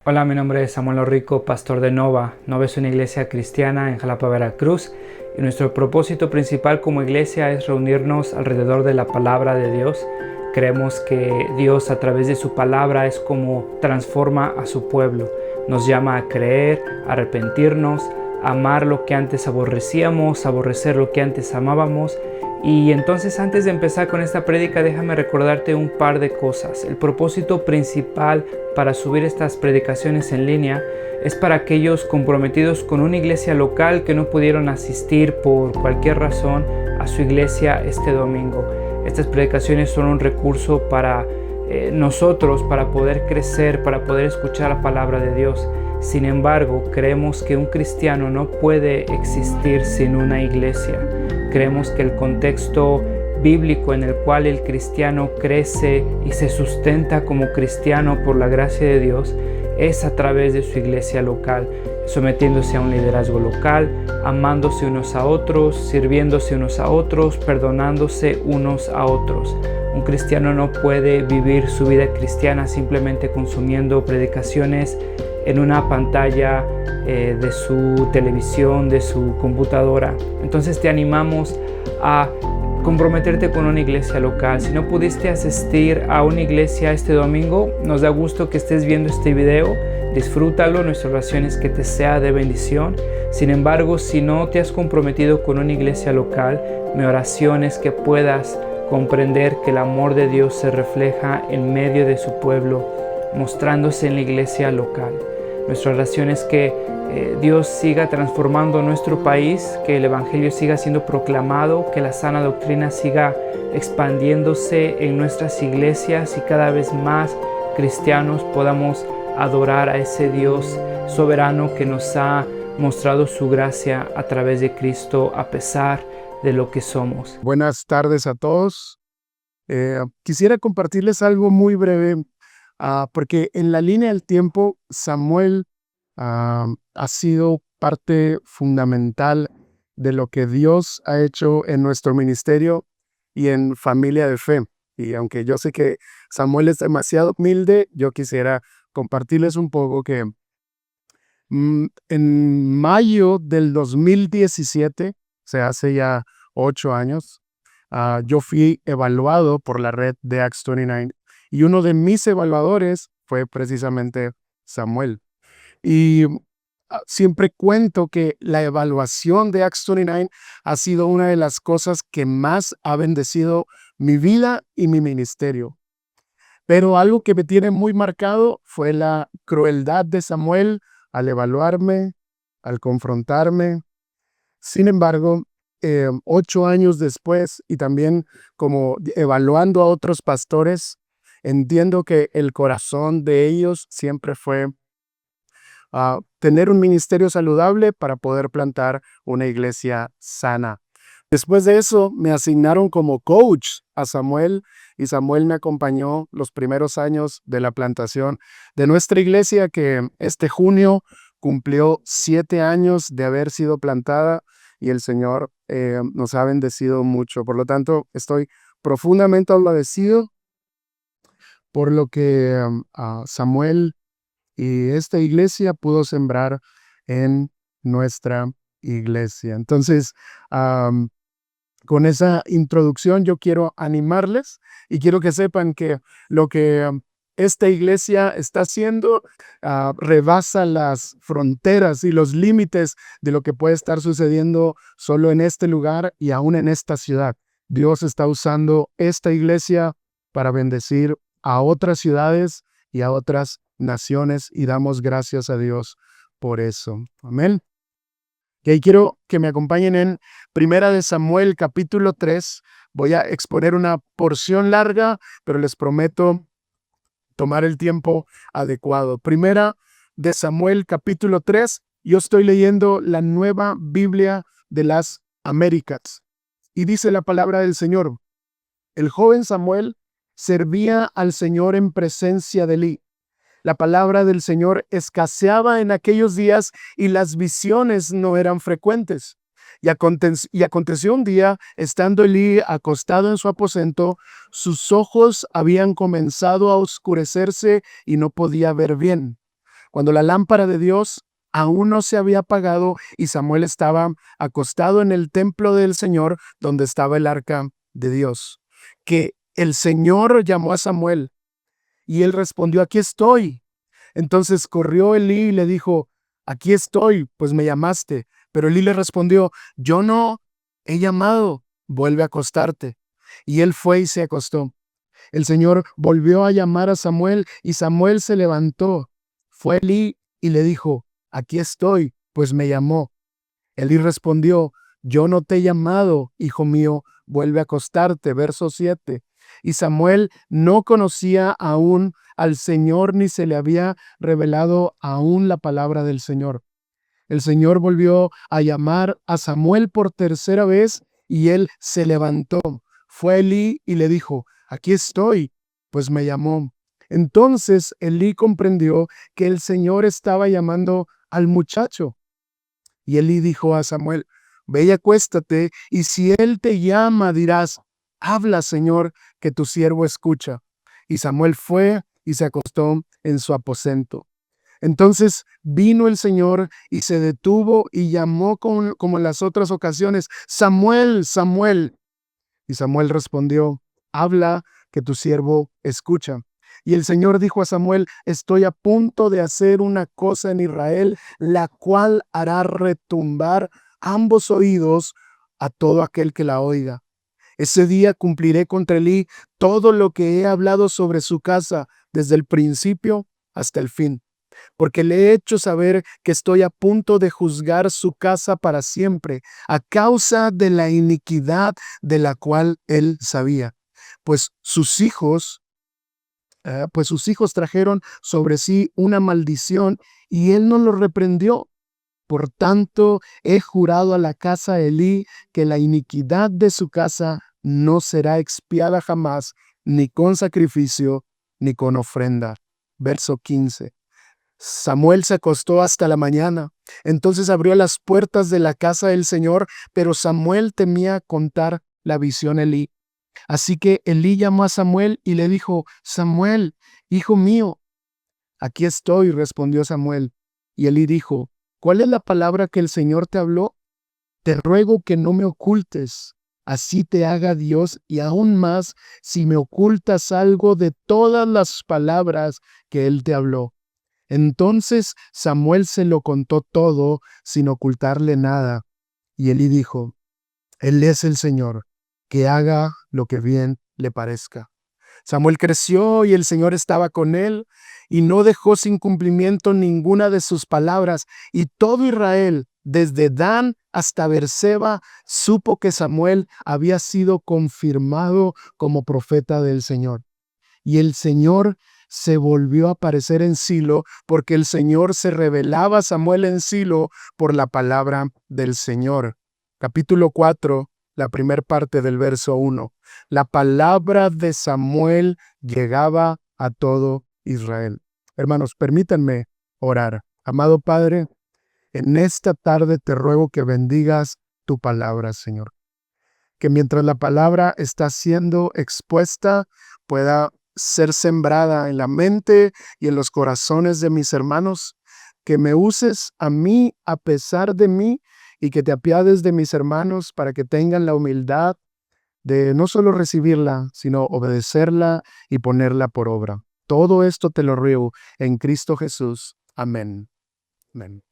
Hola, mi nombre es Samuel Orrico, pastor de Nova. Nova es una iglesia cristiana en Jalapa, Veracruz, y nuestro propósito principal como iglesia es reunirnos alrededor de la palabra de Dios. Creemos que Dios a través de su palabra es como transforma a su pueblo. Nos llama a creer, a arrepentirnos, a amar lo que antes aborrecíamos, a aborrecer lo que antes amábamos. Y entonces, antes de empezar con esta prédica, déjame recordarte un par de cosas. El propósito principal para subir estas predicaciones en línea es para aquellos comprometidos con una iglesia local que no pudieron asistir por cualquier razón a su iglesia este domingo. Estas predicaciones son un recurso para nosotros, para poder crecer, para poder escuchar la palabra de Dios. Sin embargo, creemos que un cristiano no puede existir sin una iglesia. Creemos que el contexto bíblico en el cual el cristiano crece y se sustenta como cristiano por la gracia de Dios es a través de su iglesia local, sometiéndose a un liderazgo local, amándose unos a otros, sirviéndose unos a otros, perdonándose unos a otros. Un cristiano no puede vivir su vida cristiana simplemente consumiendo predicaciones en una pantalla de su televisión, de su computadora. Entonces te animamos a comprometerte con una iglesia local. Si no pudiste asistir a una iglesia este domingo, nos da gusto que estés viendo este video. Disfrútalo, nuestra oración es que te sea de bendición. Sin embargo, si no te has comprometido con una iglesia local, mi oración es que puedas comprender que el amor de Dios se refleja en medio de su pueblo, mostrándose en la iglesia local. Nuestra oración es que Dios siga transformando nuestro país, que el Evangelio siga siendo proclamado, que la sana doctrina siga expandiéndose en nuestras iglesias y cada vez más cristianos podamos adorar a ese Dios soberano que nos ha mostrado su gracia a través de Cristo a pesar de lo que somos. Buenas tardes a todos. Quisiera compartirles algo muy breve, porque en la línea del tiempo Samuel ha sido parte fundamental de lo que Dios ha hecho en nuestro ministerio y en Familia de Fe. Y aunque yo sé que Samuel es demasiado humilde, yo quisiera compartirles un poco que en mayo del 2017, se hace ya 8 años, yo fui evaluado por la red de Acts 29 y uno de mis evaluadores fue precisamente Samuel. Y siempre cuento que la evaluación de Acts 29 ha sido una de las cosas que más ha bendecido mi vida y mi ministerio. Pero algo que me tiene muy marcado fue la crueldad de Samuel al evaluarme, al confrontarme. Sin embargo, 8 años después y también como evaluando a otros pastores, entiendo que el corazón de ellos siempre fue tener un ministerio saludable para poder plantar una iglesia sana. Después de eso, me asignaron como coach a Samuel y Samuel me acompañó los primeros años de la plantación de nuestra iglesia, que este junio cumplió 7 años de haber sido plantada y el Señor nos ha bendecido mucho. Por lo tanto, estoy profundamente agradecido por lo que Samuel y esta iglesia pudo sembrar en nuestra iglesia. Entonces, con esa introducción yo quiero animarles y quiero que sepan que lo que esta iglesia está haciendo rebasa las fronteras y los límites de lo que puede estar sucediendo solo en este lugar y aún en esta ciudad. Dios está usando esta iglesia para bendecir a otras ciudades y a otras naciones y damos gracias a Dios por eso. Amén. Y ahí quiero que me acompañen en Primera de Samuel, capítulo 3. Voy a exponer una porción larga, pero les prometo tomar el tiempo adecuado. Primera de Samuel, capítulo 3. Yo estoy leyendo la Nueva Biblia de las Américas. Y dice la palabra del Señor: el joven Samuel servía al Señor en presencia de Elí. La palabra del Señor escaseaba en aquellos días y las visiones no eran frecuentes. Y aconteció un día, estando Elí acostado en su aposento, sus ojos habían comenzado a oscurecerse y no podía ver bien. cuando la lámpara de Dios aún no se había apagado y Samuel estaba acostado en el templo del Señor donde estaba el arca de Dios, que el Señor llamó a Samuel y él respondió, aquí estoy. Entonces corrió Elí y le dijo, aquí estoy, pues me llamaste. Pero Elí le respondió, yo no he llamado, vuelve a acostarte. Y él fue y se acostó. El Señor volvió a llamar a Samuel y Samuel se levantó. Fue Elí y le dijo, aquí estoy, pues me llamó. Elí respondió, yo no te he llamado, hijo mío, vuelve a acostarte. Verso 7. Y Samuel no conocía aún al Señor ni se le había revelado aún la palabra del Señor. El Señor volvió a llamar a Samuel por tercera vez y él se levantó. Fue Elí y le dijo, aquí estoy, pues me llamó. Entonces Elí comprendió que el Señor estaba llamando al muchacho. Y Elí dijo a Samuel, ve y acuéstate, y si él te llama, dirás, habla, Señor, que tu siervo escucha. Y Samuel fue y se acostó en su aposento. Entonces vino el Señor y se detuvo y llamó como en las otras ocasiones, Samuel, Samuel. Y Samuel respondió, habla, que tu siervo escucha. Y el Señor dijo a Samuel, estoy a punto de hacer una cosa en Israel, la cual hará retumbar ambos oídos a todo aquel que la oiga. Ese día cumpliré contra Elí todo lo que he hablado sobre su casa, desde el principio hasta el fin, porque le he hecho saber que estoy a punto de juzgar su casa para siempre, a causa de la iniquidad de la cual él sabía. Pues sus hijos trajeron sobre sí una maldición y él no los reprendió. Por tanto, he jurado a la casa de Elí que la iniquidad de su casa no será expiada jamás, ni con sacrificio, ni con ofrenda. Verso 15. Samuel se acostó hasta la mañana. Entonces abrió las puertas de la casa del Señor, pero Samuel temía contar la visión a Elí. Así que Elí llamó a Samuel y le dijo, Samuel, hijo mío. Aquí estoy, respondió Samuel. Y Elí dijo, ¿cuál es la palabra que el Señor te habló? Te ruego que no me ocultes. Así te haga Dios y aún más si me ocultas algo de todas las palabras que Él te habló. Entonces Samuel se lo contó todo sin ocultarle nada. Y Elí dijo, Él es el Señor, que haga lo que bien le parezca. Samuel creció y el Señor estaba con él y no dejó sin cumplimiento ninguna de sus palabras. Y todo Israel, desde Dan hasta Beerseba, supo que Samuel había sido confirmado como profeta del Señor. Y el Señor se volvió a aparecer en Silo, porque el Señor se revelaba a Samuel en Silo por la palabra del Señor. Capítulo 4, la primera parte del verso 1. La palabra de Samuel llegaba a todo Israel. Hermanos, permítanme orar. Amado Padre, en esta tarde te ruego que bendigas tu palabra, Señor. Que mientras la palabra está siendo expuesta, pueda ser sembrada en la mente y en los corazones de mis hermanos. Que me uses a mí a pesar de mí y que te apiades de mis hermanos para que tengan la humildad de no solo recibirla, sino obedecerla y ponerla por obra. Todo esto te lo ruego en Cristo Jesús. Amén. Amén.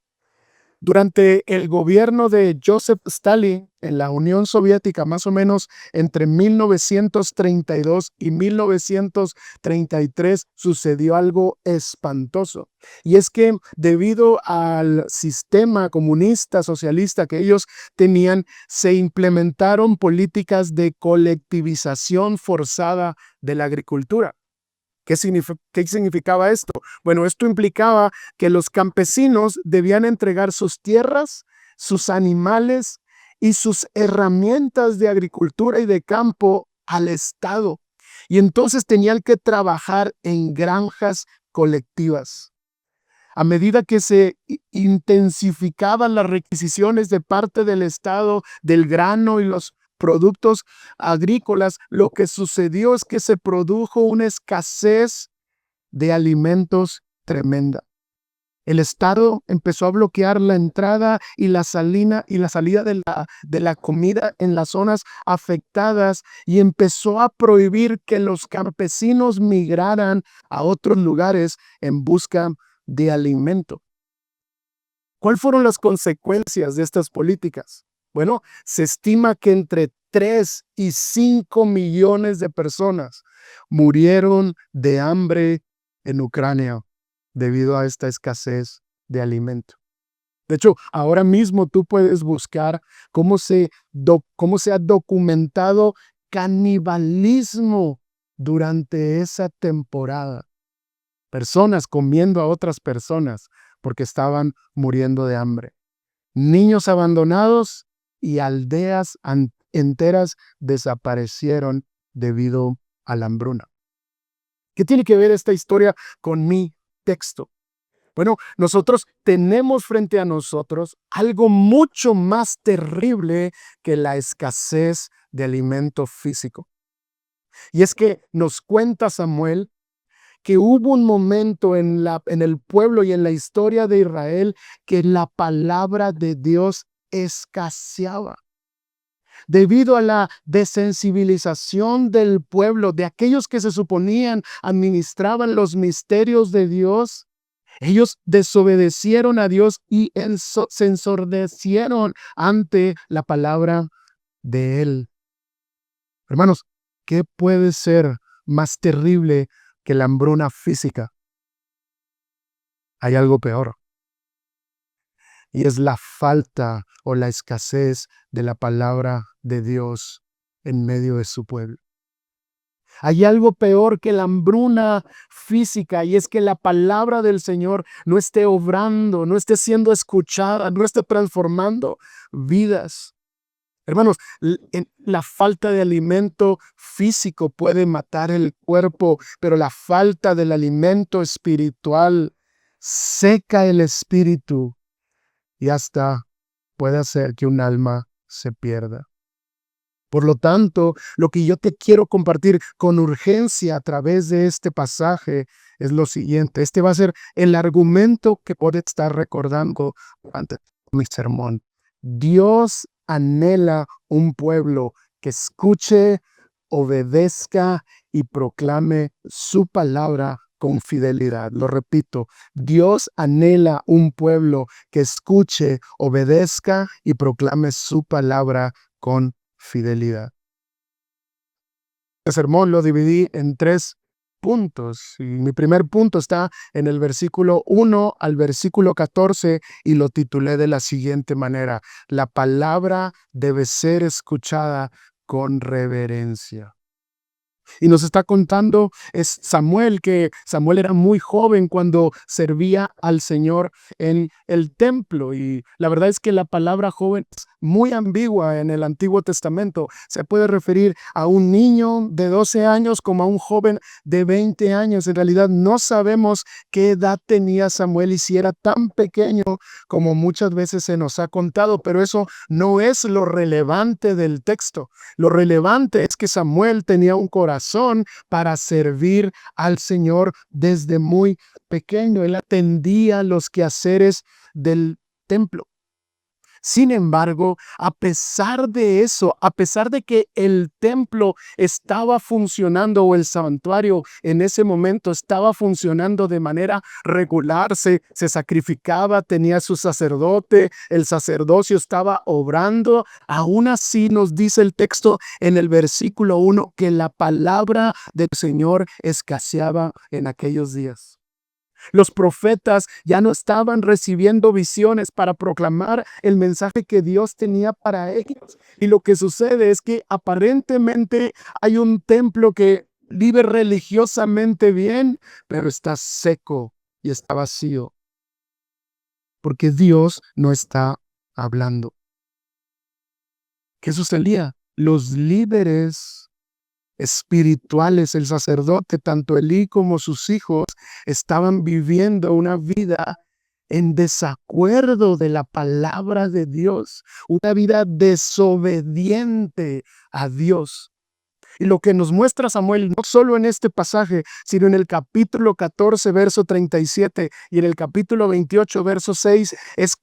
Durante el gobierno de Joseph Stalin en la Unión Soviética, más o menos entre 1932 y 1933, sucedió algo espantoso. Y es que debido al sistema comunista, socialista que ellos tenían, se implementaron políticas de colectivización forzada de la agricultura. ¿Qué significaba esto? Bueno, esto implicaba que los campesinos debían entregar sus tierras, sus animales y sus herramientas de agricultura y de campo al Estado. Y entonces tenían que trabajar en granjas colectivas. A medida que se intensificaban las requisiciones de parte del Estado del grano y los productos agrícolas, lo que sucedió es que se produjo una escasez de alimentos tremenda. El Estado empezó a bloquear la entrada y la salida de la comida en las zonas afectadas y empezó a prohibir que los campesinos migraran a otros lugares en busca de alimento. ¿Cuáles fueron las consecuencias de estas políticas? Bueno, se estima que entre 3 y 5 millones de personas murieron de hambre en Ucrania debido a esta escasez de alimento. De hecho, ahora mismo tú puedes buscar cómo se ha documentado canibalismo durante esa temporada. Personas comiendo a otras personas porque estaban muriendo de hambre. Niños abandonados y aldeas enteras desaparecieron debido a la hambruna. ¿Qué tiene que ver esta historia con mi texto? Bueno, nosotros tenemos frente a nosotros algo mucho más terrible que la escasez de alimento físico. Y es que nos cuenta Samuel que hubo un momento en el pueblo y en la historia de Israel que la palabra de Dios escaseaba. Debido a la desensibilización del pueblo, de aquellos que se suponían administraban los misterios de Dios, ellos desobedecieron a Dios y se ensordecieron ante la palabra de Él. Hermanos, ¿qué puede ser más terrible que la hambruna física? Hay algo peor, y es la falta o la escasez de la palabra de Dios en medio de su pueblo. Hay algo peor que la hambruna física, y es que la palabra del Señor no esté obrando, no esté siendo escuchada, no esté transformando vidas. Hermanos, la falta de alimento físico puede matar el cuerpo, pero la falta del alimento espiritual seca el espíritu y hasta puede hacer que un alma se pierda. Por lo tanto, lo que yo te quiero compartir con urgencia a través de este pasaje es lo siguiente. Este va a ser el argumento que puedes estar recordando durante mi sermón. Dios anhela un pueblo que escuche, obedezca y proclame su palabra con fidelidad. Lo repito, Dios anhela un pueblo que escuche, obedezca y proclame su palabra con fidelidad. El sermón lo dividí en 3 puntos. Y mi primer punto está en el versículo 1 al versículo 14 y lo titulé de la siguiente manera: la palabra debe ser escuchada con reverencia. Y nos está contando es Samuel, que Samuel era muy joven cuando servía al Señor en el templo. Y la verdad es que la palabra joven es muy ambigua en el Antiguo Testamento. Se puede referir a un niño de 12 años como a un joven de 20 años. En realidad no sabemos qué edad tenía Samuel y si era tan pequeño como muchas veces se nos ha contado, pero eso no es lo relevante del texto. Lo relevante es que Samuel tenía un corazón para servir al Señor desde muy pequeño. Él atendía los quehaceres del templo. Sin embargo, a pesar de eso, a pesar de que el templo estaba funcionando o el santuario en ese momento estaba funcionando de manera regular, se sacrificaba, tenía su sacerdote, el sacerdocio estaba obrando, aún así nos dice el texto en el versículo 1 que la palabra del Señor escaseaba en aquellos días. Los profetas ya no estaban recibiendo visiones para proclamar el mensaje que Dios tenía para ellos. Y lo que sucede es que aparentemente hay un templo que vive religiosamente bien, pero está seco y está vacío. Porque Dios no está hablando. ¿Qué sucedía? Los líderes espirituales, el sacerdote, tanto Elí como sus hijos, estaban viviendo una vida en desacuerdo de la palabra de Dios, una vida desobediente a Dios. Y lo que nos muestra Samuel, no solo en este pasaje, sino en el capítulo 14, verso 37 y en el capítulo 28, verso 6, es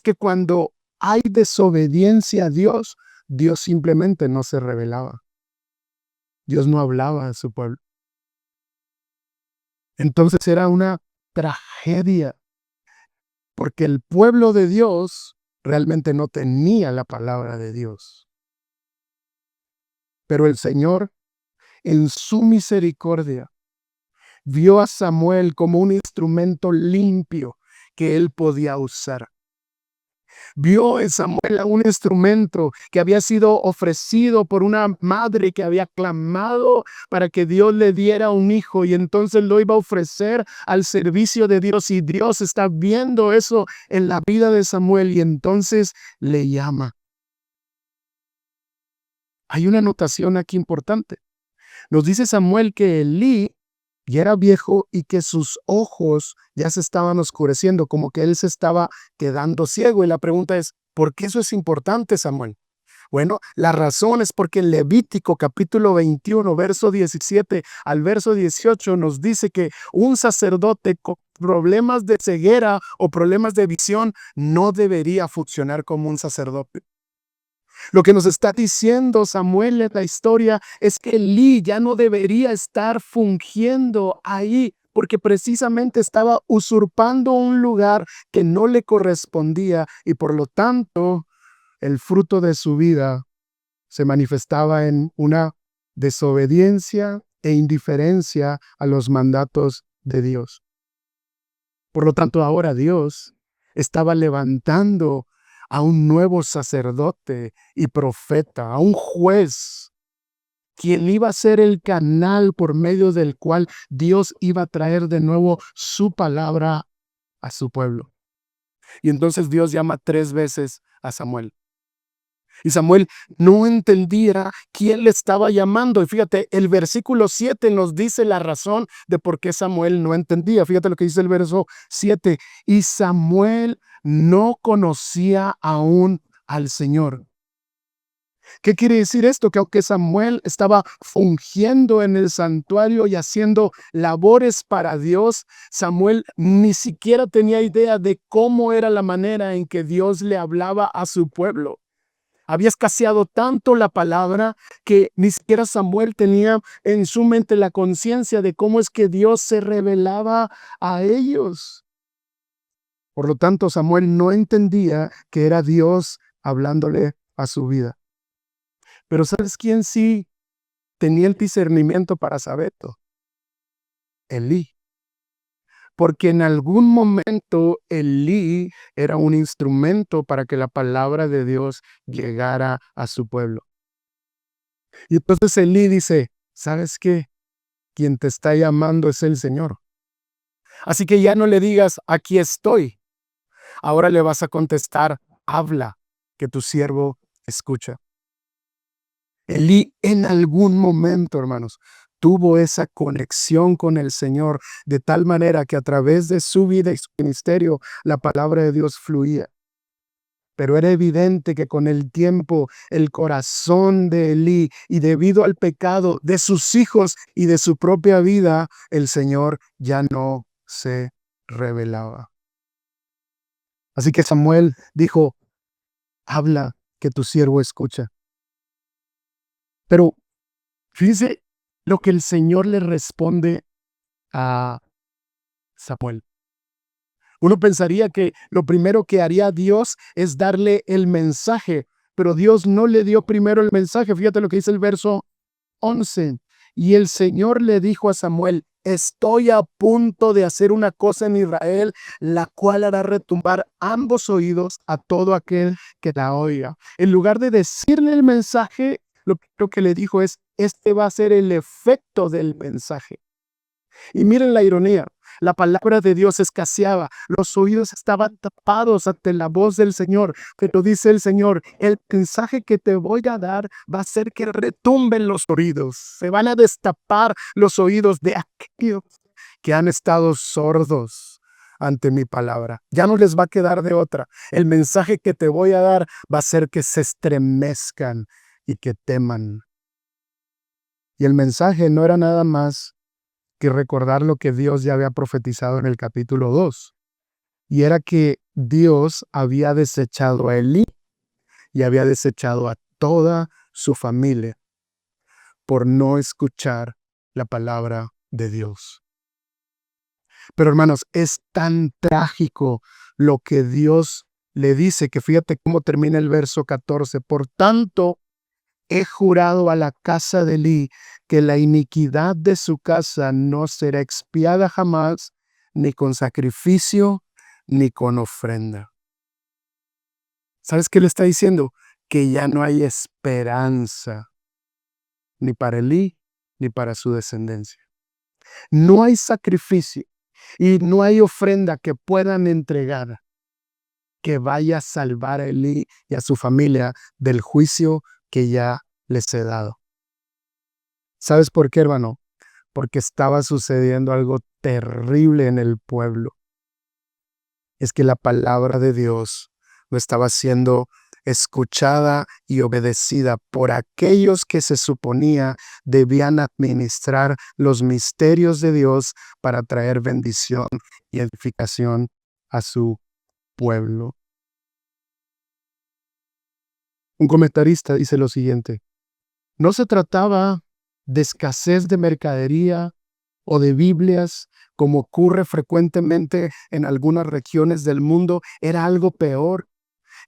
que cuando hay desobediencia a Dios, Dios simplemente no se revelaba. Dios no hablaba a su pueblo. Entonces era una tragedia, porque el pueblo de Dios realmente no tenía la palabra de Dios. Pero el Señor, en su misericordia, vio a Samuel como un instrumento limpio que él podía usar. Vio en Samuel a un instrumento que había sido ofrecido por una madre que había clamado para que Dios le diera un hijo, y entonces lo iba a ofrecer al servicio de Dios, y Dios está viendo eso en la vida de Samuel y entonces le llama. Hay una anotación aquí importante. Nos dice Samuel que Elí ya era viejo y que sus ojos ya se estaban oscureciendo, como que él se estaba quedando ciego. Y la pregunta es, ¿por qué eso es importante, Samuel? Bueno, la razón es porque en Levítico capítulo 21, verso 17 al verso 18 nos dice que un sacerdote con problemas de ceguera o problemas de visión no debería funcionar como un sacerdote. Lo que nos está diciendo Samuel en la historia es que Elí ya no debería estar fungiendo ahí, porque precisamente estaba usurpando un lugar que no le correspondía, y por lo tanto el fruto de su vida se manifestaba en una desobediencia e indiferencia a los mandatos de Dios. Por lo tanto, ahora Dios estaba levantando a un nuevo sacerdote y profeta, a un juez, quien iba a ser el canal por medio del cual Dios iba a traer de nuevo su palabra a su pueblo. Y entonces Dios llama 3 veces a Samuel. Y Samuel no entendía quién le estaba llamando. Y fíjate, el versículo 7 nos dice la razón de por qué Samuel no entendía. Fíjate lo que dice el verso 7. Y Samuel no conocía aún al Señor. ¿Qué quiere decir esto? Que aunque Samuel estaba fungiendo en el santuario y haciendo labores para Dios, Samuel ni siquiera tenía idea de cómo era la manera en que Dios le hablaba a su pueblo. Había escaseado tanto la palabra que ni siquiera Samuel tenía en su mente la conciencia de cómo es que Dios se revelaba a ellos. Por lo tanto, Samuel no entendía que era Dios hablándole a su vida. Pero ¿sabes quién sí tenía el discernimiento para saberlo? Elí. Porque en algún momento Elí era un instrumento para que la palabra de Dios llegara a su pueblo. Y entonces Elí dice, ¿sabes qué? Quien te está llamando es el Señor. Así que ya no le digas, aquí estoy. Ahora le vas a contestar, habla, que tu siervo escucha. Elí en algún momento, hermanos, tuvo esa conexión con el Señor de tal manera que a través de su vida y su ministerio la palabra de Dios fluía. Pero era evidente que con el tiempo el corazón de Elí, y debido al pecado de sus hijos y de su propia vida, el Señor ya no se revelaba. Así que Samuel dijo, habla, que tu siervo escucha. Pero fíjese lo que el Señor le responde a Samuel. Uno pensaría que lo primero que haría Dios es darle el mensaje, pero Dios no le dio primero el mensaje. Fíjate lo que dice el verso 11. Y el Señor le dijo a Samuel, estoy a punto de hacer una cosa en Israel, la cual hará retumbar ambos oídos a todo aquel que la oiga. En lugar de decirle el mensaje, lo que le dijo es, este va a ser el efecto del mensaje. Y miren la ironía, la palabra de Dios escaseaba, los oídos estaban tapados ante la voz del Señor, pero dice el Señor, el mensaje que te voy a dar va a hacer que retumben los oídos, se van a destapar los oídos de aquellos que han estado sordos ante mi palabra. Ya no les va a quedar de otra. El mensaje que te voy a dar va a hacer que se estremezcan y que teman. Y el mensaje no era nada más que recordar lo que Dios ya había profetizado en el capítulo 2. Y era que Dios había desechado a Elí y había desechado a toda su familia por no escuchar la palabra de Dios. Pero hermanos, es tan trágico lo que Dios le dice, que fíjate cómo termina el verso 14. Por tanto, he jurado a la casa de Elí que la iniquidad de su casa no será expiada jamás, ni con sacrificio, ni con ofrenda. ¿Sabes qué le está diciendo? Que ya no hay esperanza, ni para Elí, ni para su descendencia. No hay sacrificio y no hay ofrenda que puedan entregar que vaya a salvar a Elí y a su familia del juicio que ya les he dado. ¿Sabes por qué, hermano? Porque estaba sucediendo algo terrible en el pueblo. Es que la palabra de Dios no estaba siendo escuchada y obedecida por aquellos que se suponía debían administrar los misterios de Dios para traer bendición y edificación a su pueblo. Un comentarista dice lo siguiente: no se trataba de escasez de mercadería o de Biblias, como ocurre frecuentemente en algunas regiones del mundo. Era algo peor,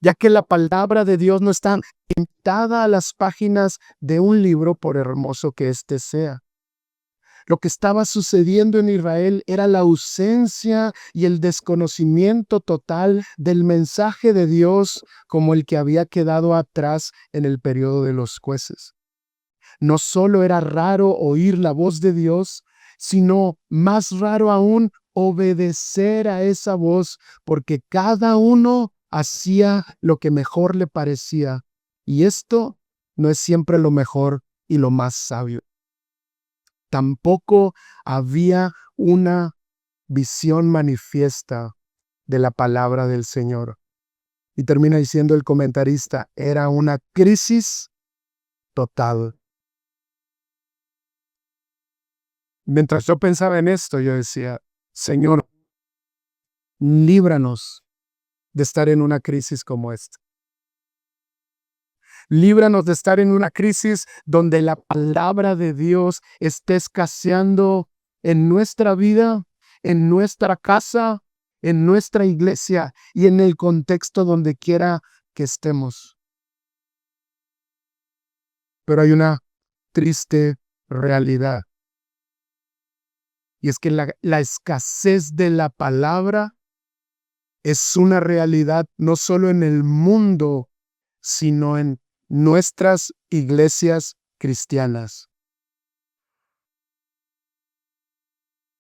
ya que la palabra de Dios no está pintada a las páginas de un libro, por hermoso que éste sea. Lo que estaba sucediendo en Israel era la ausencia y el desconocimiento total del mensaje de Dios, como el que había quedado atrás en el periodo de los jueces. No solo era raro oír la voz de Dios, sino más raro aún obedecer a esa voz, porque cada uno hacía lo que mejor le parecía. Y esto no es siempre lo mejor y lo más sabio. Tampoco había una visión manifiesta de la palabra del Señor. Y termina diciendo el comentarista, era una crisis total. Mientras yo pensaba en esto, yo decía, Señor, líbranos de estar en una crisis como esta. Líbranos de estar en una crisis donde la palabra de Dios esté escaseando en nuestra vida, en nuestra casa, en nuestra iglesia y en el contexto donde quiera que estemos. Pero hay una triste realidad. Y es que la escasez de la palabra es una realidad no solo en el mundo, sino en nuestras iglesias cristianas.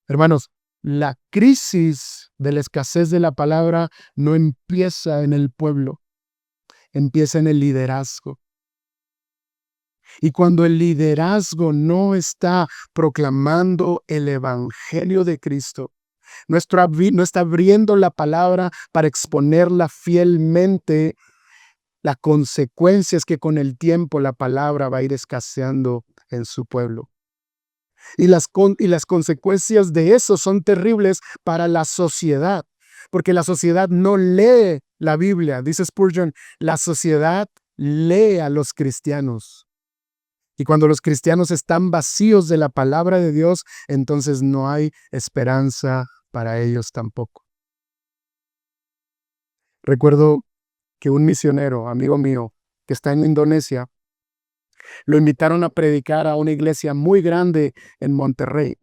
Hermanos, la crisis de la escasez de la palabra no empieza en el pueblo, empieza en el liderazgo. Y cuando el liderazgo no está proclamando el evangelio de Cristo, no está abriendo la palabra para exponerla fielmente, la consecuencia es que con el tiempo la palabra va a ir escaseando en su pueblo. Y las consecuencias de eso son terribles para la sociedad, porque la sociedad no lee la Biblia. Dice Spurgeon, la sociedad lee a los cristianos. Y cuando los cristianos están vacíos de la palabra de Dios, entonces no hay esperanza para ellos tampoco. Recuerdo que un misionero, amigo mío, que está en Indonesia, lo invitaron a predicar a una iglesia muy grande en Monterrey.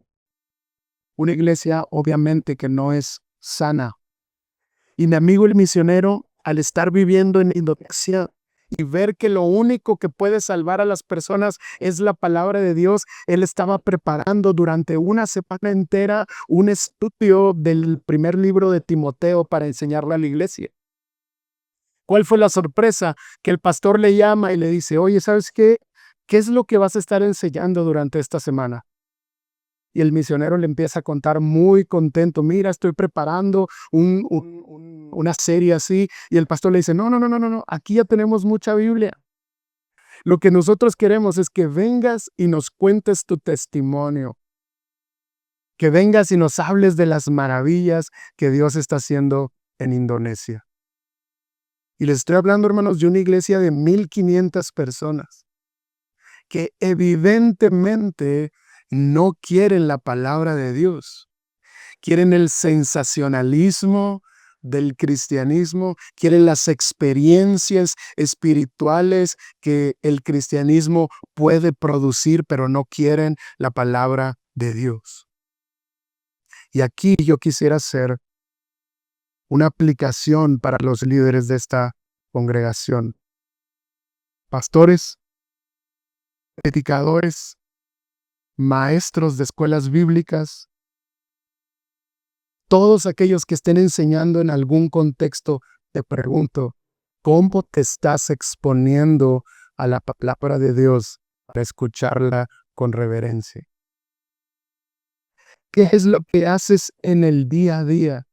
Una iglesia obviamente que no es sana. Y mi amigo el misionero, al estar viviendo en Indonesia y ver que lo único que puede salvar a las personas es la palabra de Dios, él estaba preparando durante una semana entera un estudio del primer libro de Timoteo para enseñarle a la iglesia. ¿Cuál fue la sorpresa? Que el pastor le llama y le dice, oye, ¿sabes qué? ¿Qué es lo que vas a estar enseñando durante esta semana? Y el misionero le empieza a contar muy contento, mira, estoy preparando una serie así. Y el pastor le dice, no, aquí ya tenemos mucha Biblia. Lo que nosotros queremos es que vengas y nos cuentes tu testimonio, que vengas y nos hables de las maravillas que Dios está haciendo en Indonesia. Y les estoy hablando, hermanos, de una iglesia de 1,500 personas que evidentemente no quieren la palabra de Dios. Quieren el sensacionalismo del cristianismo, quieren las experiencias espirituales que el cristianismo puede producir, pero no quieren la palabra de Dios. Y aquí yo quisiera hacer una aplicación para los líderes de esta congregación. Pastores, predicadores, maestros de escuelas bíblicas, todos aquellos que estén enseñando en algún contexto, te pregunto, ¿cómo te estás exponiendo a la palabra de Dios para escucharla con reverencia? ¿Qué es lo que haces en el día a día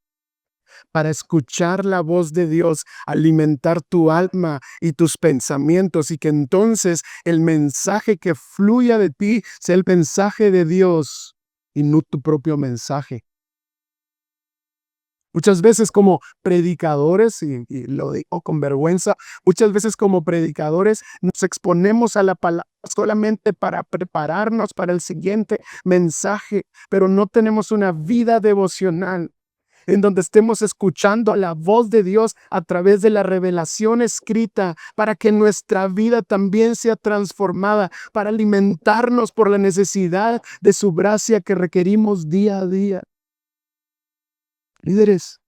para escuchar la voz de Dios, alimentar tu alma y tus pensamientos, y que entonces el mensaje que fluya de ti sea el mensaje de Dios y no tu propio mensaje? Muchas veces como predicadores, y lo digo con vergüenza, muchas veces como predicadores nos exponemos a la palabra solamente para prepararnos para el siguiente mensaje, pero no tenemos una vida devocional en donde estemos escuchando la voz de Dios a través de la revelación escrita, para que nuestra vida también sea transformada, para alimentarnos por la necesidad de su gracia que requerimos día a día. Líderes,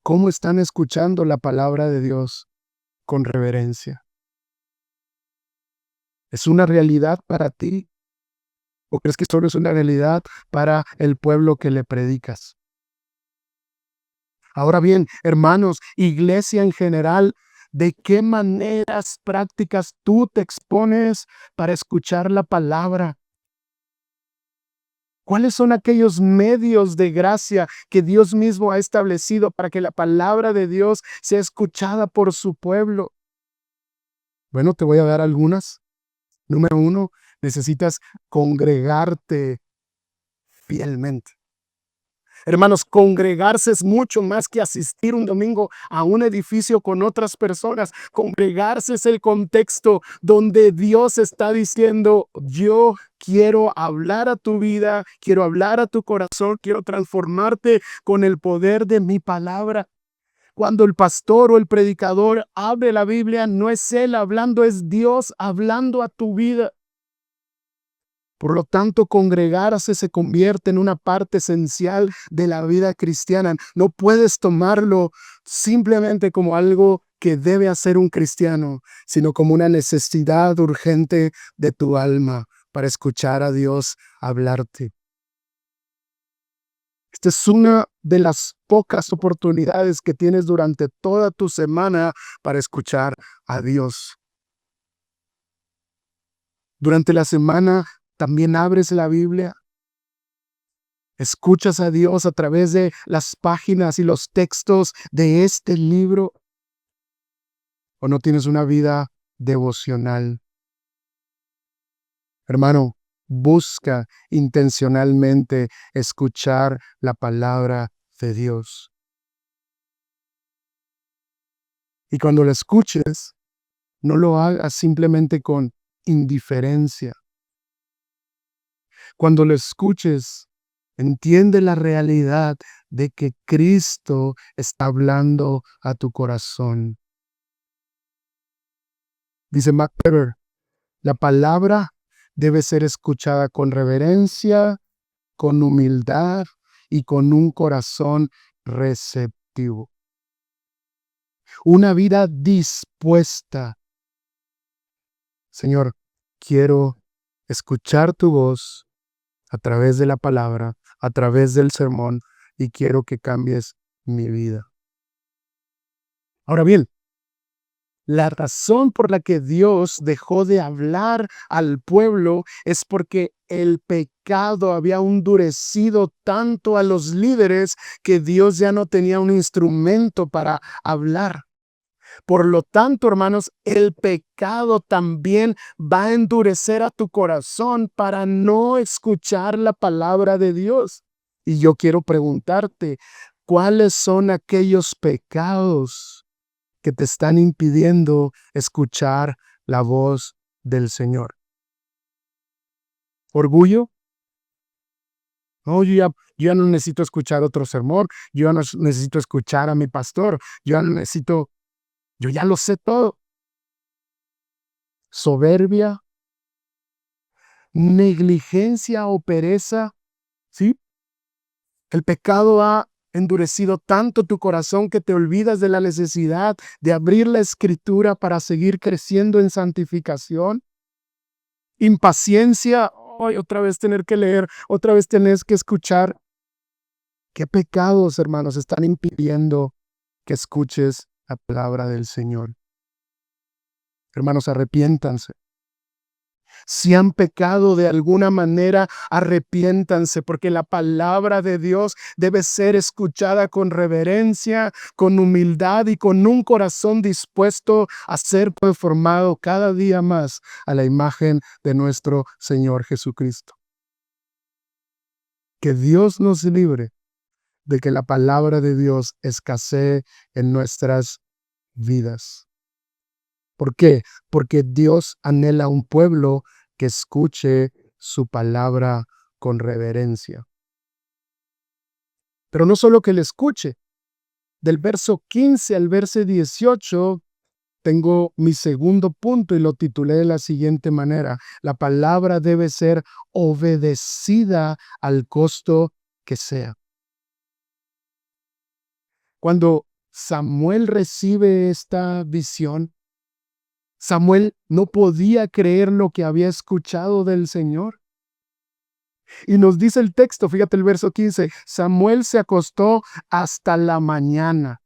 ¿cómo están escuchando la palabra de Dios con reverencia? ¿Es una realidad para ti? ¿O crees que solo es una realidad para el pueblo que le predicas? Ahora bien, hermanos, iglesia en general, ¿de qué maneras prácticas tú te expones para escuchar la palabra? ¿Cuáles son aquellos medios de gracia que Dios mismo ha establecido para que la palabra de Dios sea escuchada por su pueblo? Bueno, te voy a dar algunas. Número 1, necesitas congregarte fielmente. Hermanos, congregarse es mucho más que asistir un domingo a un edificio con otras personas. Congregarse es el contexto donde Dios está diciendo: yo quiero hablar a tu vida, quiero hablar a tu corazón, quiero transformarte con el poder de mi palabra. Cuando el pastor o el predicador abre la Biblia, no es él hablando, es Dios hablando a tu vida. Por lo tanto, congregarse se convierte en una parte esencial de la vida cristiana. No puedes tomarlo simplemente como algo que debe hacer un cristiano, sino como una necesidad urgente de tu alma para escuchar a Dios hablarte. Esta es una de las pocas oportunidades que tienes durante toda tu semana para escuchar a Dios. Durante la semana también abres la Biblia, escuchas a Dios a través de las páginas y los textos de este libro, o no tienes una vida devocional. Hermano, busca intencionalmente escuchar la palabra de Dios. Y cuando la escuches, no lo hagas simplemente con indiferencia. Cuando lo escuches, entiende la realidad de que Cristo está hablando a tu corazón. Dice Mac Weber, la palabra debe ser escuchada con reverencia, con humildad y con un corazón receptivo. Una vida dispuesta. Señor, quiero escuchar tu voz a través de la palabra, a través del sermón, y quiero que cambies mi vida. Ahora bien, la razón por la que Dios dejó de hablar al pueblo es porque el pecado había endurecido tanto a los líderes que Dios ya no tenía un instrumento para hablar. Por lo tanto, hermanos, el pecado también va a endurecer a tu corazón para no escuchar la palabra de Dios. Y yo quiero preguntarte, ¿cuáles son aquellos pecados que te están impidiendo escuchar la voz del Señor? ¿Orgullo? No, yo ya no necesito escuchar otro sermón, yo ya no necesito escuchar a mi pastor, yo ya no necesito, yo ya lo sé todo. Soberbia, negligencia o pereza, ¿sí? El pecado ha endurecido tanto tu corazón que te olvidas de la necesidad de abrir la escritura para seguir creciendo en santificación. Impaciencia, hoy otra vez tener que leer, otra vez tenés que escuchar. ¿Qué pecados, hermanos, están impidiendo que escuches la palabra del Señor? Hermanos, arrepiéntanse. Si han pecado de alguna manera, arrepiéntanse, porque la palabra de Dios debe ser escuchada con reverencia, con humildad y con un corazón dispuesto a ser conformado cada día más a la imagen de nuestro Señor Jesucristo. Que Dios nos libre de que la palabra de Dios escasee en nuestras vidas. ¿Por qué? Porque Dios anhela un pueblo que escuche su palabra con reverencia. Pero no solo que le escuche. Del verso 15 al verso 18 tengo mi segundo punto y lo titulé de la siguiente manera. La palabra debe ser obedecida al costo que sea. Cuando Samuel recibe esta visión, Samuel no podía creer lo que había escuchado del Señor. Y nos dice el texto, fíjate el verso 15, Samuel se acostó hasta la mañana.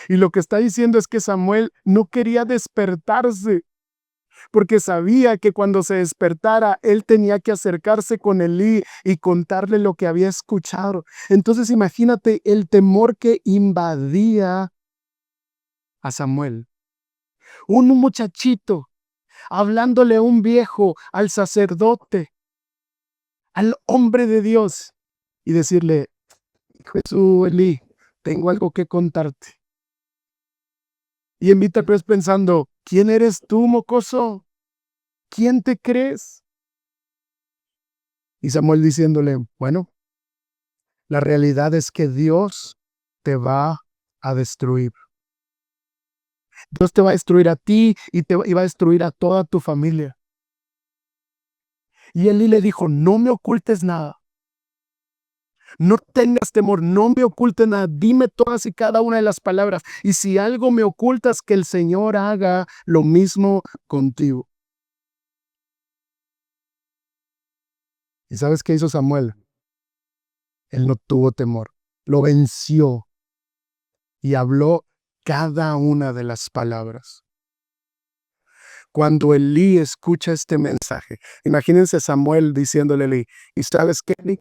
Y lo que está diciendo es que Samuel no quería despertarse, porque sabía que cuando se despertara, él tenía que acercarse con Elí y contarle lo que había escuchado. Entonces imagínate el temor que invadía a Samuel. Un muchachito hablándole a un viejo, al sacerdote, al hombre de Dios, y decirle, Jesús, Elí, tengo algo que contarte. Y invita pues pensando, ¿quién eres tú, mocoso? ¿Quién te crees? Y Samuel diciéndole, bueno, la realidad es que Dios te va a destruir. Dios te va a destruir a ti y va a destruir a toda tu familia. Y Elí le dijo, no me ocultes nada. No tengas temor, no me ocultes nada. Dime todas y cada una de las palabras. Y si algo me ocultas, que el Señor haga lo mismo contigo. ¿Y sabes qué hizo Samuel? Él no tuvo temor. Lo venció y habló cada una de las palabras. Cuando Elí escucha este mensaje, imagínense Samuel diciéndole a Elí, ¿y sabes qué, Elí?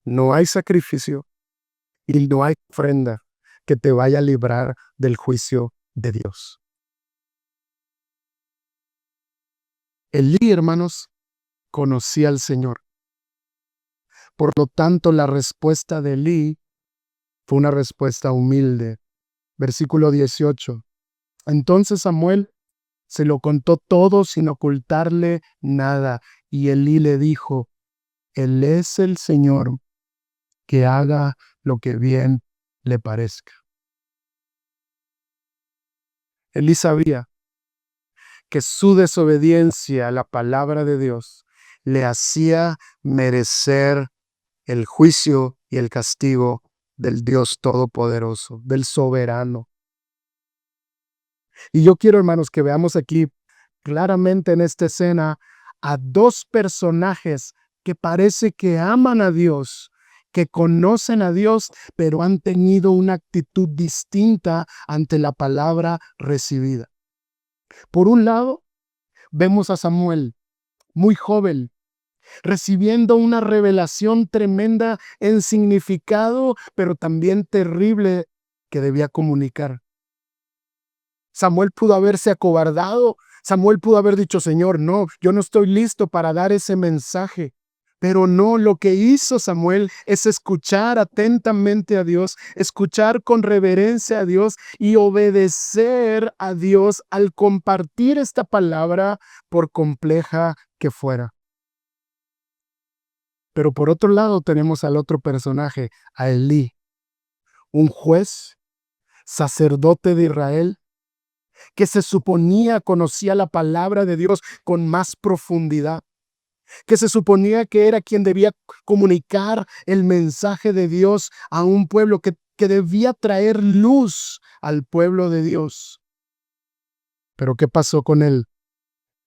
No hay sacrificio y no hay ofrenda que te vaya a librar del juicio de Dios. Elí, hermanos, conocía al Señor. Por lo tanto, la respuesta de Elí fue una respuesta humilde. Versículo 18. Entonces Samuel se lo contó todo sin ocultarle nada. Y Elí le dijo, Él es el Señor, que haga lo que bien le parezca. Elí sabía que su desobediencia a la palabra de Dios le hacía merecer el juicio y el castigo del Dios Todopoderoso, del Soberano. Y yo quiero, hermanos, que veamos aquí claramente en esta escena a dos personajes que parece que aman a Dios, que conocen a Dios, pero han tenido una actitud distinta ante la palabra recibida. Por un lado, vemos a Samuel, muy joven, recibiendo una revelación tremenda en significado, pero también terrible que debía comunicar. Samuel pudo haberse acobardado. Samuel pudo haber dicho, Señor, no, yo no estoy listo para dar ese mensaje. Pero no, lo que hizo Samuel es escuchar atentamente a Dios, escuchar con reverencia a Dios y obedecer a Dios al compartir esta palabra por compleja que fuera. Pero por otro lado tenemos al otro personaje, a Elí, un juez, sacerdote de Israel, que se suponía conocía la palabra de Dios con más profundidad, que se suponía que era quien debía comunicar el mensaje de Dios a un pueblo, que debía traer luz al pueblo de Dios. Pero ¿qué pasó con él?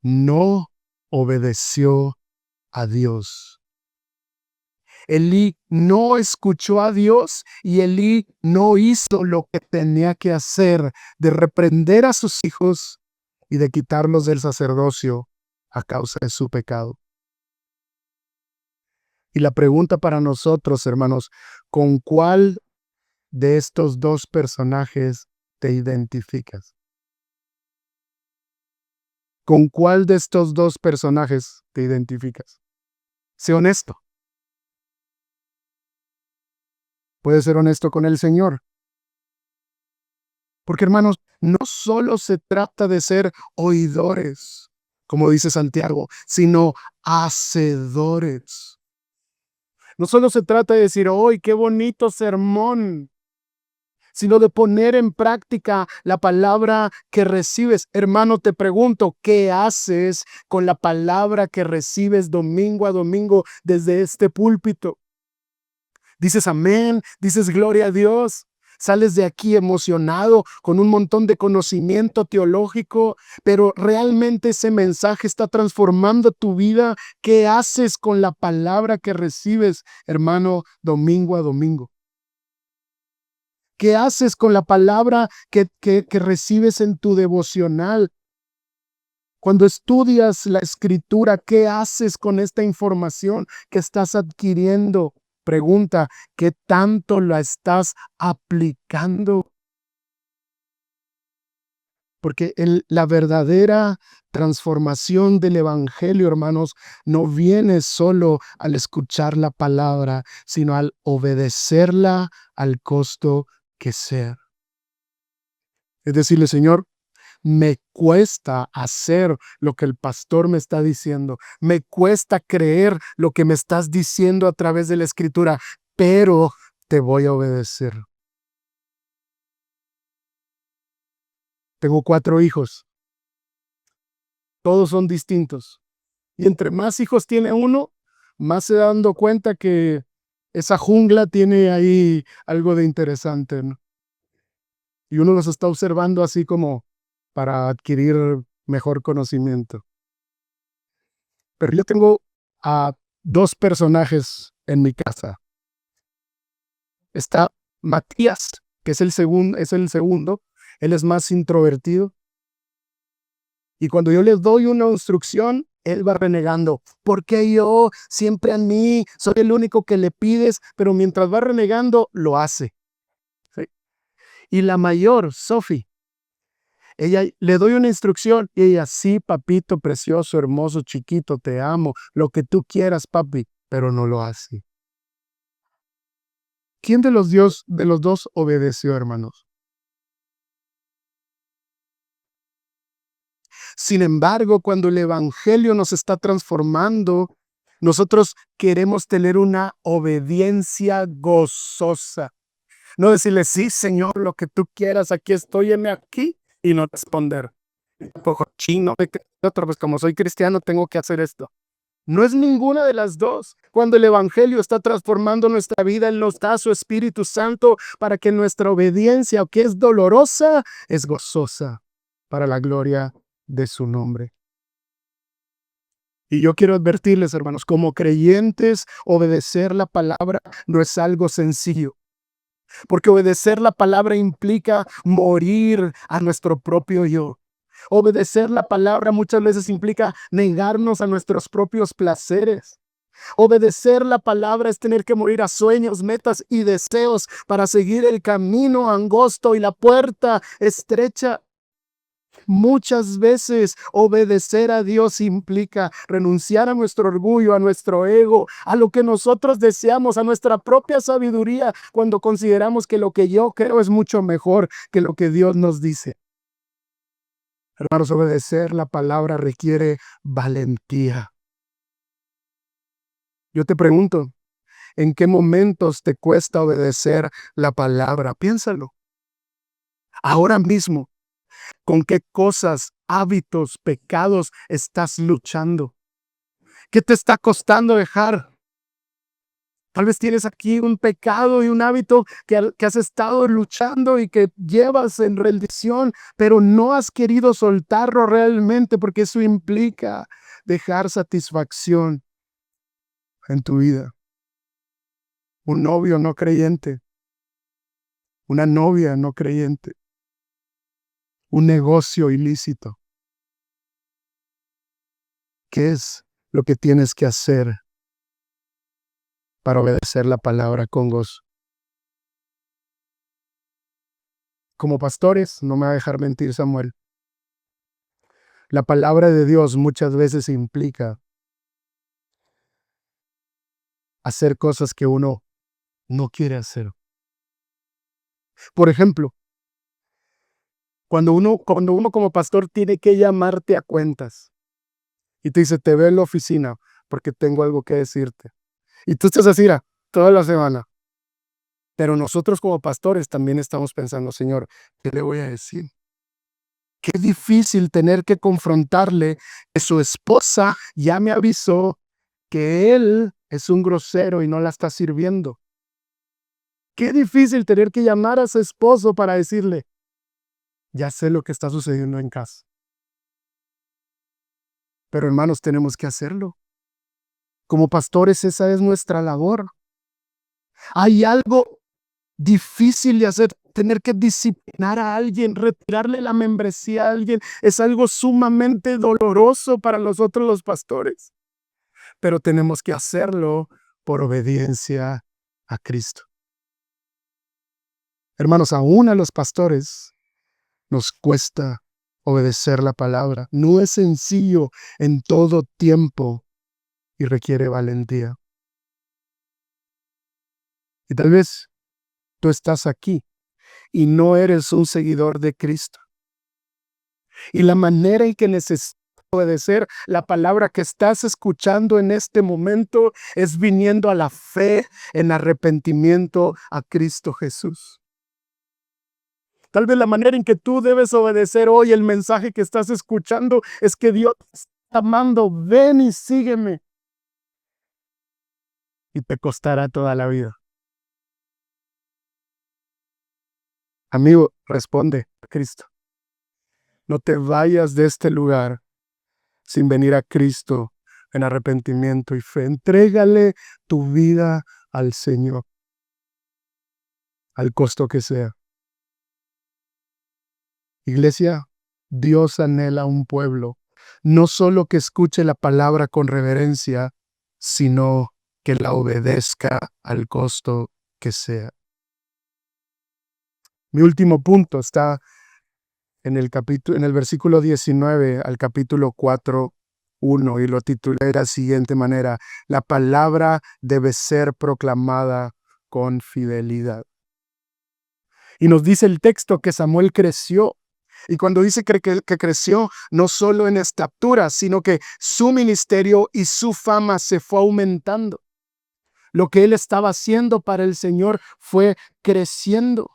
No obedeció a Dios. Elí no escuchó a Dios y Elí no hizo lo que tenía que hacer, de reprender a sus hijos y de quitarlos del sacerdocio a causa de su pecado. Y la pregunta para nosotros, hermanos, ¿con cuál de estos dos personajes te identificas? ¿Con cuál de estos dos personajes te identificas? Sé honesto. Puedes ser honesto con el Señor. Porque, hermanos, no solo se trata de ser oidores, como dice Santiago, sino hacedores. No solo se trata de decir, ¡ay, qué bonito sermón!, sino de poner en práctica la palabra que recibes. Hermano, te pregunto, ¿qué haces con la palabra que recibes domingo a domingo desde este púlpito? Dices amén, dices gloria a Dios. Sales de aquí emocionado, con un montón de conocimiento teológico, pero realmente ese mensaje está transformando tu vida. ¿Qué haces con la palabra que recibes, hermano, domingo a domingo? ¿Qué haces con la palabra que recibes en tu devocional? Cuando estudias la Escritura, ¿qué haces con esta información que estás adquiriendo? Pregunta, ¿qué tanto la estás aplicando? Porque la verdadera transformación del Evangelio, hermanos, no viene solo al escuchar la palabra, sino al obedecerla al costo que sea. Es decirle, Señor, me cuesta hacer lo que el pastor me está diciendo. Me cuesta creer lo que me estás diciendo a través de la Escritura, pero te voy a obedecer. Tengo 4 hijos. Todos son distintos. Y entre más hijos tiene uno, más se da dando cuenta que esa jungla tiene ahí algo de interesante, ¿no? Y uno los está observando así como para adquirir mejor conocimiento. Pero yo tengo a 2 personajes en mi casa. Está Matías, que es el segundo. Él es más introvertido. Y cuando yo le doy una instrucción, él va renegando. ¿Por qué yo? Siempre a mí. Soy el único que le pides. Pero mientras va renegando, lo hace. ¿Sí? Y la mayor, Sophie, ella, le doy una instrucción y ella, sí, papito, precioso, hermoso, chiquito, te amo, lo que tú quieras, papi, pero no lo hace. ¿Quién de los dos obedeció, hermanos? Sin embargo, cuando el Evangelio nos está transformando, nosotros queremos tener una obediencia gozosa. No decirle, sí, Señor, lo que tú quieras, aquí estoy, heme aquí, y no responder. Poco chino, otra vez, como soy cristiano, tengo que hacer esto. No es ninguna de las dos. Cuando el Evangelio está transformando nuestra vida, Él nos da su Espíritu Santo para que nuestra obediencia, aunque es dolorosa, es gozosa para la gloria de su nombre. Y yo quiero advertirles, hermanos, como creyentes, obedecer la palabra no es algo sencillo. Porque obedecer la palabra implica morir a nuestro propio yo. Obedecer la palabra muchas veces implica negarnos a nuestros propios placeres. Obedecer la palabra es tener que morir a sueños, metas y deseos para seguir el camino angosto y la puerta estrecha. Muchas veces obedecer a Dios implica renunciar a nuestro orgullo, a nuestro ego, a lo que nosotros deseamos, a nuestra propia sabiduría, cuando consideramos que lo que yo creo es mucho mejor que lo que Dios nos dice. Hermanos, obedecer la palabra requiere valentía. Yo te pregunto, ¿en qué momentos te cuesta obedecer la palabra? Piénsalo. Ahora mismo, ¿con qué cosas, hábitos, pecados estás luchando? ¿Qué te está costando dejar? Tal vez tienes aquí un pecado y un hábito que has estado luchando y que llevas en rendición, pero no has querido soltarlo realmente porque eso implica dejar satisfacción en tu vida. Un novio no creyente, una novia no creyente, un negocio ilícito. ¿Qué es lo que tienes que hacer para obedecer la palabra con gozo? Como pastores, no me va a dejar mentir Samuel, la palabra de Dios muchas veces implica hacer cosas que uno no quiere hacer. Por ejemplo, cuando uno como pastor tiene que llamarte a cuentas y te dice, te veo en la oficina porque tengo algo que decirte. Y tú estás así, mira, toda la semana. Pero nosotros como pastores también estamos pensando, Señor, ¿qué le voy a decir? Qué difícil tener que confrontarle que su esposa ya me avisó que él es un grosero y no la está sirviendo. Qué difícil tener que llamar a su esposo para decirle, ya sé lo que está sucediendo en casa. Pero hermanos, tenemos que hacerlo. Como pastores, esa es nuestra labor. Hay algo difícil de hacer, tener que disciplinar a alguien, retirarle la membresía a alguien, es algo sumamente doloroso para nosotros los pastores. Pero tenemos que hacerlo por obediencia a Cristo. Hermanos, aún a los pastores nos cuesta obedecer la palabra. No es sencillo en todo tiempo y requiere valentía. Y tal vez tú estás aquí y no eres un seguidor de Cristo. Y la manera en que necesitas obedecer la palabra que estás escuchando en este momento es viniendo a la fe en arrepentimiento a Cristo Jesús. Tal vez la manera en que tú debes obedecer hoy el mensaje que estás escuchando es que Dios te está amando. Ven y sígueme. Y te costará toda la vida. Amigo, responde a Cristo. No te vayas de este lugar sin venir a Cristo en arrepentimiento y fe. Entrégale tu vida al Señor, al costo que sea. Iglesia, Dios anhela un pueblo, no solo que escuche la palabra con reverencia, sino que la obedezca al costo que sea. Mi último punto está en el versículo 19 al capítulo 4:1 y lo titulé de la siguiente manera: la palabra debe ser proclamada con fidelidad. Y nos dice el texto que Samuel creció. Y cuando dice que creció, no solo en estatura, sino que su ministerio y su fama se fue aumentando. Lo que él estaba haciendo para el Señor fue creciendo.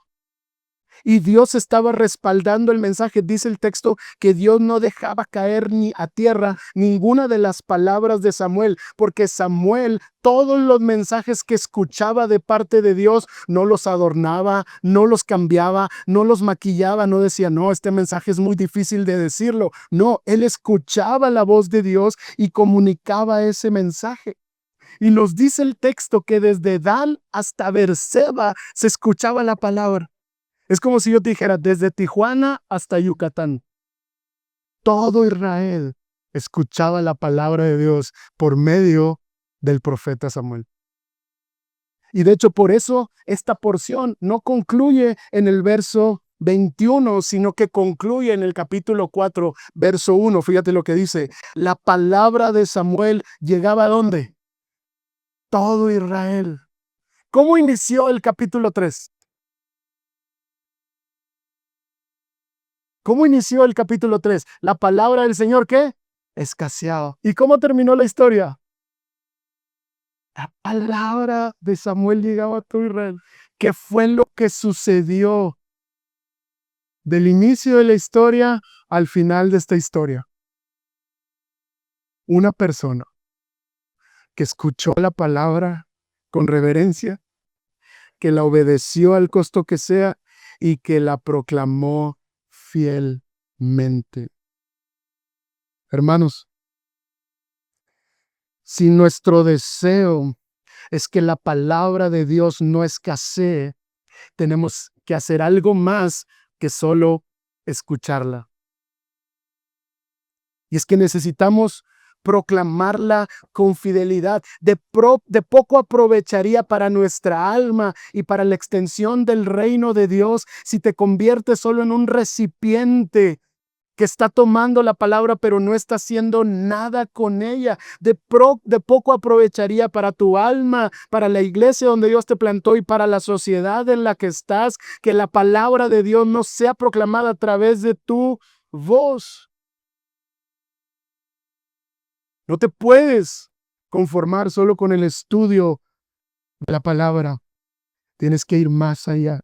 Y Dios estaba respaldando el mensaje. Dice el texto que Dios no dejaba caer ni a tierra ninguna de las palabras de Samuel, porque Samuel, todos los mensajes que escuchaba de parte de Dios, no los adornaba, no los cambiaba, no los maquillaba, no decía, no, este mensaje es muy difícil de decirlo. No, él escuchaba la voz de Dios y comunicaba ese mensaje. Y nos dice el texto que desde Dan hasta Beerseba se escuchaba la palabra. Es como si yo te dijera, desde Tijuana hasta Yucatán, todo Israel escuchaba la palabra de Dios por medio del profeta Samuel. Y de hecho, por eso esta porción no concluye en el verso 21, sino que concluye en el capítulo 4, verso 1. Fíjate lo que dice. La palabra de Samuel llegaba ¿a dónde? Todo Israel. ¿Cómo inició el capítulo 3? ¿Cómo inició el capítulo 3? La palabra del Señor, ¿qué? Escaseaba. ¿Y cómo terminó la historia? La palabra de Samuel llegaba a todo Israel. ¿Qué fue lo que sucedió del inicio de la historia al final de esta historia? Una persona que escuchó la palabra con reverencia, que la obedeció al costo que sea y que la proclamó fielmente. Hermanos, si nuestro deseo es que la palabra de Dios no escasee, tenemos que hacer algo más que solo escucharla. Y es que necesitamos proclamarla con fidelidad. De poco aprovecharía para nuestra alma y para la extensión del reino de Dios si te conviertes solo en un recipiente que está tomando la palabra pero no está haciendo nada con ella. De poco aprovecharía para tu alma, para la iglesia donde Dios te plantó y para la sociedad en la que estás, que la palabra de Dios no sea proclamada a través de tu voz. No te puedes conformar solo con el estudio de la palabra. Tienes que ir más allá.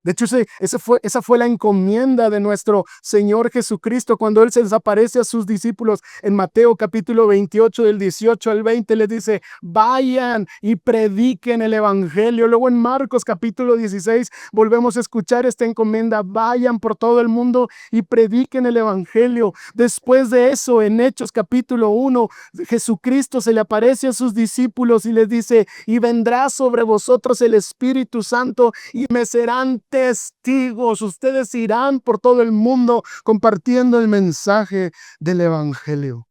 De hecho, esa fue la encomienda de nuestro Señor Jesucristo cuando Él se les aparece a sus discípulos en Mateo capítulo 28, del 18 al 20, les dice, vayan y prediquen el Evangelio. Luego en Marcos capítulo 16 volvemos a escuchar esta encomienda, vayan por todo el mundo y prediquen el Evangelio. Después de eso, en Hechos capítulo 1, Jesucristo se le aparece a sus discípulos y les dice, y vendrá sobre vosotros el Espíritu Santo y me serán testigos. Ustedes irán por todo el mundo compartiendo el mensaje del Evangelio.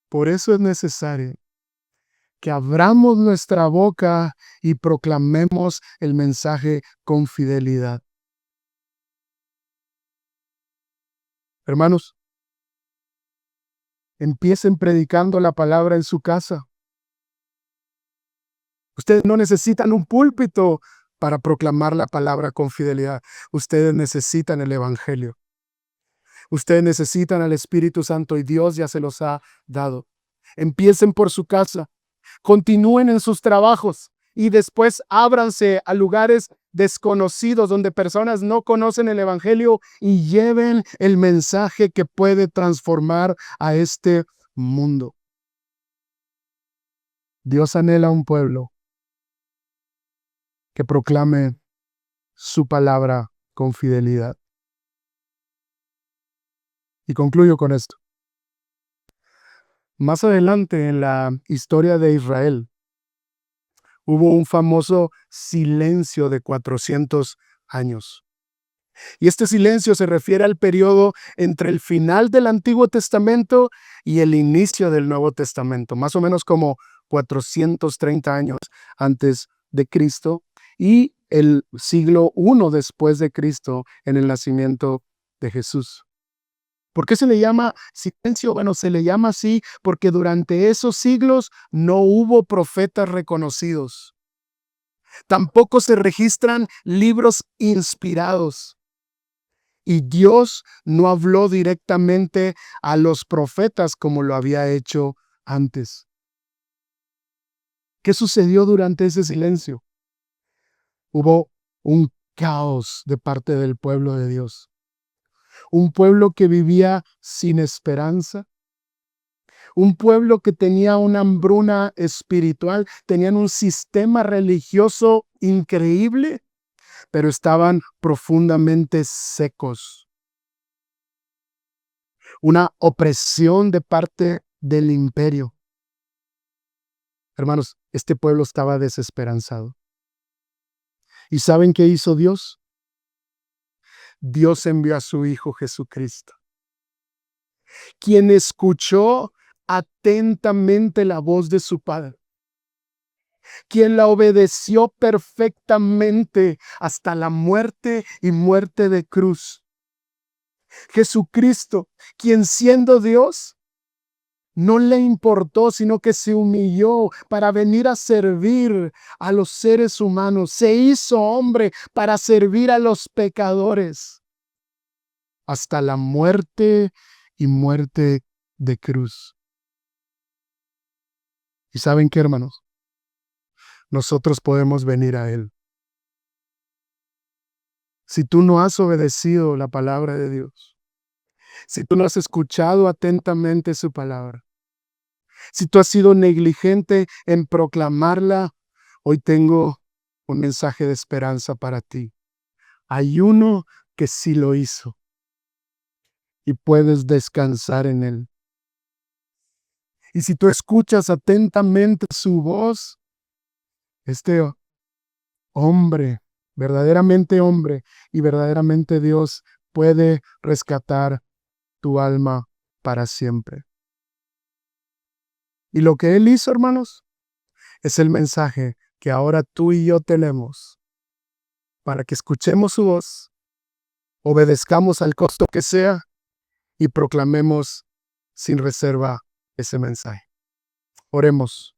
Por eso es necesario que abramos nuestra boca y proclamemos el mensaje con fidelidad. Hermanos, empiecen predicando la palabra en su casa. Ustedes no necesitan un púlpito para proclamar la palabra con fidelidad. Ustedes necesitan el Evangelio. Ustedes necesitan al Espíritu Santo y Dios ya se los ha dado. Empiecen por su casa, continúen en sus trabajos y después ábranse a lugares desconocidos donde personas no conocen el Evangelio y lleven el mensaje que puede transformar a este mundo. Dios anhela un pueblo que proclame su palabra con fidelidad. Y concluyo con esto. Más adelante en la historia de Israel, hubo un famoso silencio de 400 años. Y este silencio se refiere al periodo entre el final del Antiguo Testamento y el inicio del Nuevo Testamento, más o menos como 430 años antes de Cristo y el siglo I después de Cristo en el nacimiento de Jesús. ¿Por qué se le llama silencio? Bueno, se le llama así porque durante esos siglos no hubo profetas reconocidos. Tampoco se registran libros inspirados. Y Dios no habló directamente a los profetas como lo había hecho antes. ¿Qué sucedió durante ese silencio? Hubo un caos de parte del pueblo de Dios. Un pueblo que vivía sin esperanza. Un pueblo que tenía una hambruna espiritual. Tenían un sistema religioso increíble, pero estaban profundamente secos. Una opresión de parte del imperio. Hermanos, este pueblo estaba desesperanzado. ¿Y saben qué hizo Dios? Dios envió a su Hijo Jesucristo, quien escuchó atentamente la voz de su Padre quien la obedeció perfectamente hasta la muerte y muerte de cruz. Jesucristo, quien siendo Dios, no le importó, sino que se humilló para venir a servir a los seres humanos. Se hizo hombre para servir a los pecadores hasta la muerte y muerte de cruz. ¿Y saben qué, hermanos? Nosotros podemos venir a Él. Si tú no has obedecido la palabra de Dios, si tú no has escuchado atentamente su palabra, si tú has sido negligente en proclamarla, hoy tengo un mensaje de esperanza para ti. Hay uno que sí lo hizo y puedes descansar en Él. Y si tú escuchas atentamente su voz, este hombre y verdaderamente Dios, puede rescatar tu alma para siempre. Y lo que Él hizo, hermanos, es el mensaje que ahora tú y yo tenemos para que escuchemos su voz, obedezcamos al costo que sea y proclamemos sin reserva ese mensaje. Oremos.